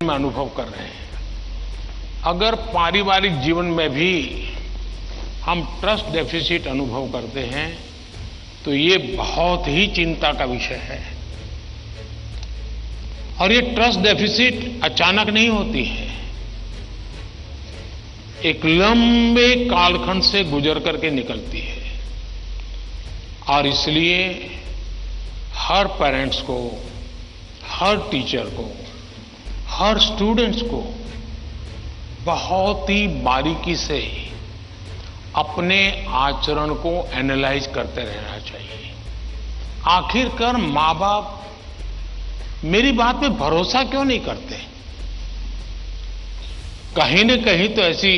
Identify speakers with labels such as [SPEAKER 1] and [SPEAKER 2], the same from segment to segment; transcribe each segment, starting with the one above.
[SPEAKER 1] में अनुभव कर रहे हैं। अगर पारिवारिक जीवन में भी हम ट्रस्ट डेफिसिट अनुभव करते हैं तो ये बहुत ही चिंता का विषय है। और ये ट्रस्ट डेफिसिट अचानक नहीं होती है, एक लंबे कालखंड से गुजर करके निकलती है। और इसलिए हर पेरेंट्स को, हर टीचर को, हर स्टूडेंट्स को बहुत ही बारीकी से अपने आचरण को एनालाइज करते रहना चाहिए। आखिरकार माँ बाप मेरी बात पे भरोसा क्यों नहीं करते? कहीं न कहीं तो ऐसी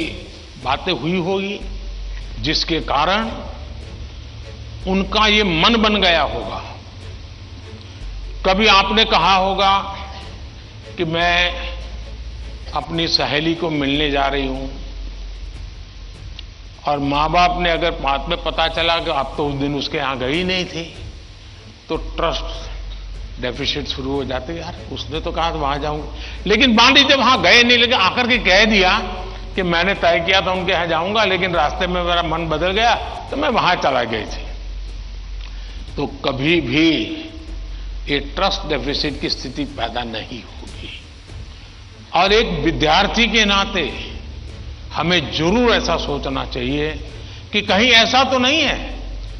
[SPEAKER 1] बातें हुई होगी जिसके कारण उनका ये मन बन गया होगा। कभी आपने कहा होगा कि मैं अपनी सहेली को मिलने जा रही हूं, और माँ बाप ने अगर बाद में पता चला कि आप तो उस दिन उसके यहां गई नहीं थी, तो ट्रस्ट डेफिसिट शुरू हो जाते। यार उसने तो कहा था वहां जाऊंगा, लेकिन मान लीजिए वहां गए नहीं, लेकिन आकर के कह दिया कि मैंने तय किया था उनके यहां जाऊंगा, लेकिन रास्ते में मेरा मन बदल गया तो मैं वहां चला गई थी। तो कभी भी ये ट्रस्ट डेफिसिट की स्थिति पैदा नहीं होगी। और एक विद्यार्थी के नाते हमें जरूर ऐसा सोचना चाहिए कि कहीं ऐसा तो नहीं है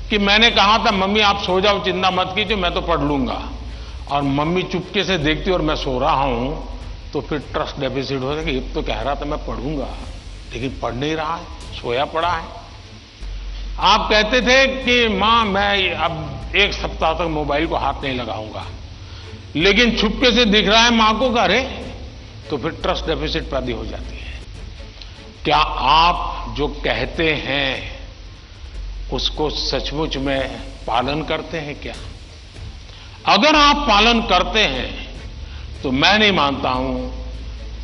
[SPEAKER 1] कि मैंने कहा था मम्मी आप सो जाओ, चिंता मत कीजिए, मैं तो पढ़ लूंगा, और मम्मी चुपके से देखती और मैं सो रहा हूं, तो फिर ट्रस्ट डेफिसिट हो जाएगा। ये तो कह रहा था मैं पढ़ूंगा, लेकिन पढ़ नहीं रहा है, सोया पड़ा है। आप कहते थे कि मां मैं अब 1 सप्ताह तक मोबाइल को हाथ नहीं लगाऊंगा, लेकिन छुपके से दिख रहा है मां को, अरे, तो फिर ट्रस्ट डेफिसिट पैदा हो जाती है। क्या आप जो कहते हैं उसको सचमुच में पालन करते हैं क्या? अगर आप पालन करते हैं तो मैं नहीं मानता हूं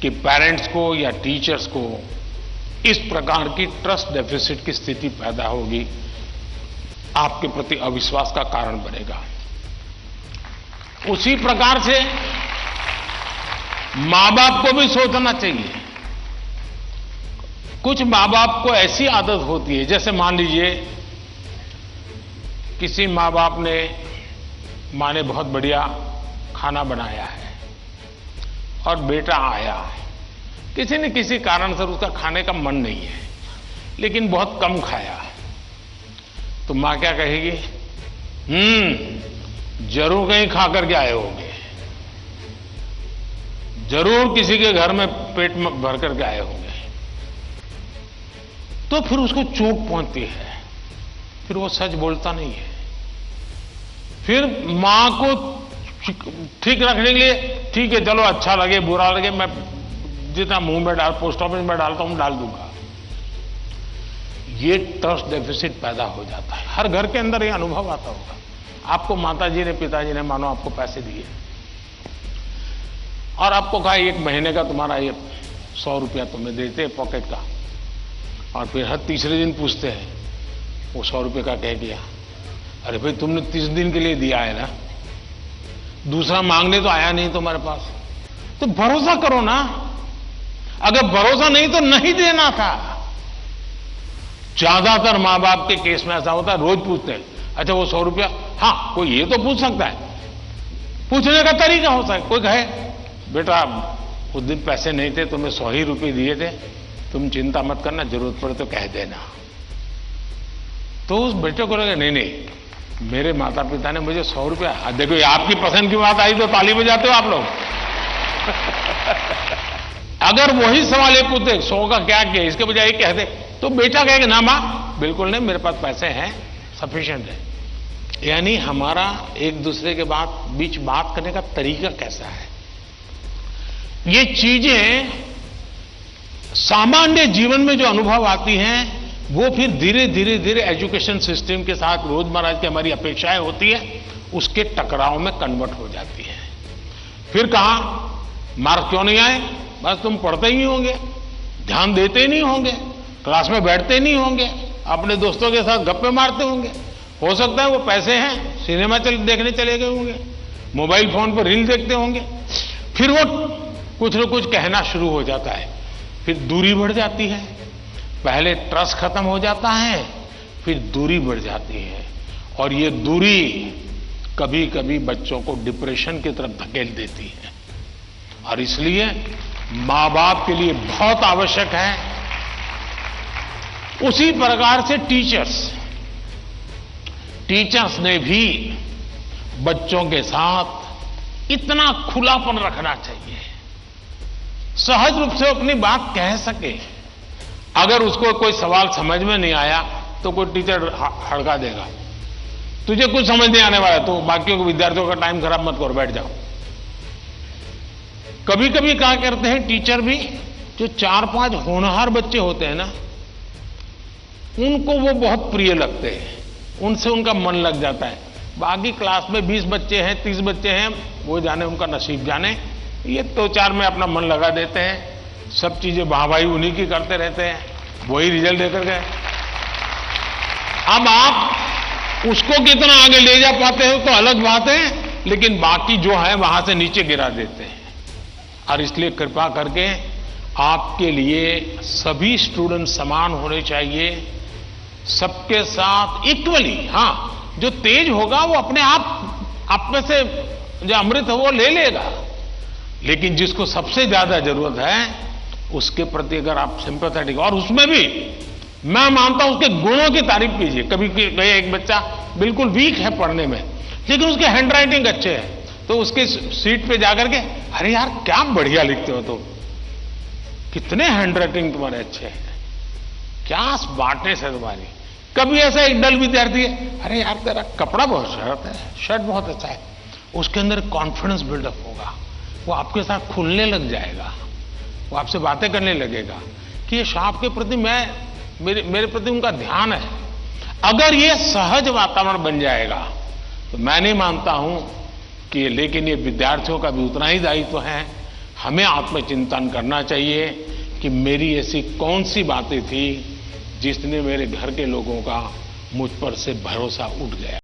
[SPEAKER 1] कि पेरेंट्स को या टीचर्स को इस प्रकार की ट्रस्ट डेफिसिट की स्थिति पैदा होगी, आपके प्रति अविश्वास का कारण बनेगा। उसी प्रकार से मां बाप को भी सोचना चाहिए। कुछ मां बाप को ऐसी आदत होती है, जैसे मान लीजिए किसी मां बाप ने, मां ने बहुत बढ़िया खाना बनाया है और बेटा आया, किसी न किसी कारण से उसका खाने का मन नहीं है, लेकिन बहुत कम खाया, तो मां क्या कहेगी? जरूर कहीं खा करके आए होंगे, जरूर किसी के घर में पेट में भर करके आए होंगे। तो फिर उसको चोट पहुंचती है, फिर वो सच बोलता नहीं है। फिर मां को ठीक रखने के लिए, ठीक है चलो अच्छा लगे बुरा लगे, मैं जितना मुंह में डाल, पोस्ट ऑफिस में डालता हूं डाल दूंगा। ये ट्रस्ट डेफिसिट पैदा हो जाता है। हर घर के अंदर ये अनुभव आता होगा। आपको माताजी ने, पिताजी ने मानो आपको पैसे दिए और आपको कहा 1 महीने का तुम्हारा ये 100 रुपया तुम्हें देते पॉकेट का, और फिर हर तीसरे दिन पूछते हैं वो 100 रुपये का कह दिया। अरे भाई तुमने 30 दिन के लिए दिया है ना, दूसरा मांगने तो आया नहीं तुम्हारे पास, तो भरोसा करो ना। अगर भरोसा नहीं तो नहीं देना था। ज्यादातर मां बाप के केस में ऐसा होता है, रोज पूछते हैं अच्छा वो 100 रुपया, हाँ कोई ये तो पूछ सकता है, पूछने का तरीका होता है। कोई कहे बेटा उस दिन पैसे नहीं थे, तुम्हें 100 ही रुपये दिए थे, तुम चिंता मत करना, जरूरत पड़े तो कह देना। तो उस बेटे को लगे नहीं मेरे माता पिता ने मुझे 100 रुपया, देखो ये आपकी पसंद की बात आई तो ताली बजाते हो आप लोग। अगर वही सवाल ये पूछते 100 का क्या किया, इसके बजाय कह दे, तो बेटा कहेगा ना मां बिल्कुल नहीं, मेरे पास पैसे हैं, सफिशिएंट है। यानी हमारा एक दूसरे के बीच बात करने का तरीका कैसा है, ये चीजें सामान्य जीवन में जो अनुभव आती हैं वो फिर धीरे धीरे धीरे एजुकेशन सिस्टम के साथ रोजमर्रा की हमारी अपेक्षाएं होती है, उसके टकराव में कन्वर्ट हो जाती है। फिर कहा मार्क्स क्यों नहीं आए, बस तुम पढ़ते ही नहीं होंगे, ध्यान देते ही नहीं होंगे, क्लास में बैठते नहीं होंगे, अपने दोस्तों के साथ गप्पे मारते होंगे, हो सकता है वो पैसे हैं सिनेमा देखने चले गए होंगे, मोबाइल फोन पर रील देखते होंगे। फिर वो कुछ न कुछ कहना शुरू हो जाता है, फिर दूरी बढ़ जाती है। पहले ट्रस्ट खत्म हो जाता है, फिर दूरी बढ़ जाती है, और ये दूरी कभी कभी बच्चों को डिप्रेशन की तरफ धकेल देती है। और इसलिए मां बाप के लिए बहुत आवश्यक है, उसी प्रकार से टीचर्स ने भी बच्चों के साथ इतना खुलापन रखना चाहिए, सहज रूप से अपनी बात कह सके। अगर उसको कोई सवाल समझ में नहीं आया तो कोई टीचर हड़का देगा, तुझे कुछ समझ नहीं आने वाला तो बाकियों को विद्यार्थियों का टाइम खराब मत करो, बैठ जाओ। कभी कभी क्या करते हैं टीचर भी, जो 4-5 होनहार बच्चे होते हैं ना, उनको वो बहुत प्रिय लगते हैं, उनसे उनका मन लग जाता है। बाकी क्लास में 20 बच्चे हैं, 30 बच्चे हैं, वो जाने उनका नसीब जाने, ये 2-4 में अपना मन लगा देते हैं, सब चीजें वाहवाही उन्हीं की करते रहते हैं, वही रिजल्ट देकर गए। अब आप उसको कितना आगे ले जा पाते हो तो अलग बात है, लेकिन बाकी जो है वहां से नीचे गिरा देते हैं। और इसलिए कृपा करके आपके लिए सभी स्टूडेंट समान होने चाहिए, सबके साथ इक्वली। हां, जो तेज होगा वो अपने आप में से जो अमृत है वो ले लेगा, लेकिन जिसको सबसे ज्यादा जरूरत है उसके प्रति अगर आप सिंपैथेटिक, और उसमें भी मैं मानता हूं उसके गुणों की तारीफ कीजिए। कभी कभी एक बच्चा बिल्कुल वीक है पढ़ने में, लेकिन उसके हैंड राइटिंग अच्छे है, तो उसके सीट पे जाकर के, अरे यार क्या बढ़िया लिखते हो तुम, कितने हैंड राइटिंग तुम्हारे अच्छे हैं, क्या स्मार्टनेस है तुम्हारी। कभी ऐसा एक डल विद्यार्थी है, अरे यार तेरा कपड़ा बहुत शर्ट बहुत अच्छा है, उसके अंदर कॉन्फिडेंस बिल्डअप होगा, वो आपके साथ खुलने लग जाएगा, वो आपसे बातें करने लगेगा कि ये साहब के प्रति मेरे प्रति उनका ध्यान है। अगर ये सहज वातावरण बन जाएगा तो मैं नहीं मानता हूं कि, लेकिन ये विद्यार्थियों का भी उतना ही दायित्व है। हमें आत्मचिंतन करना चाहिए कि मेरी ऐसी कौन सी बातें थी जिसने मेरे घर के लोगों का मुझ पर से भरोसा उठ गया।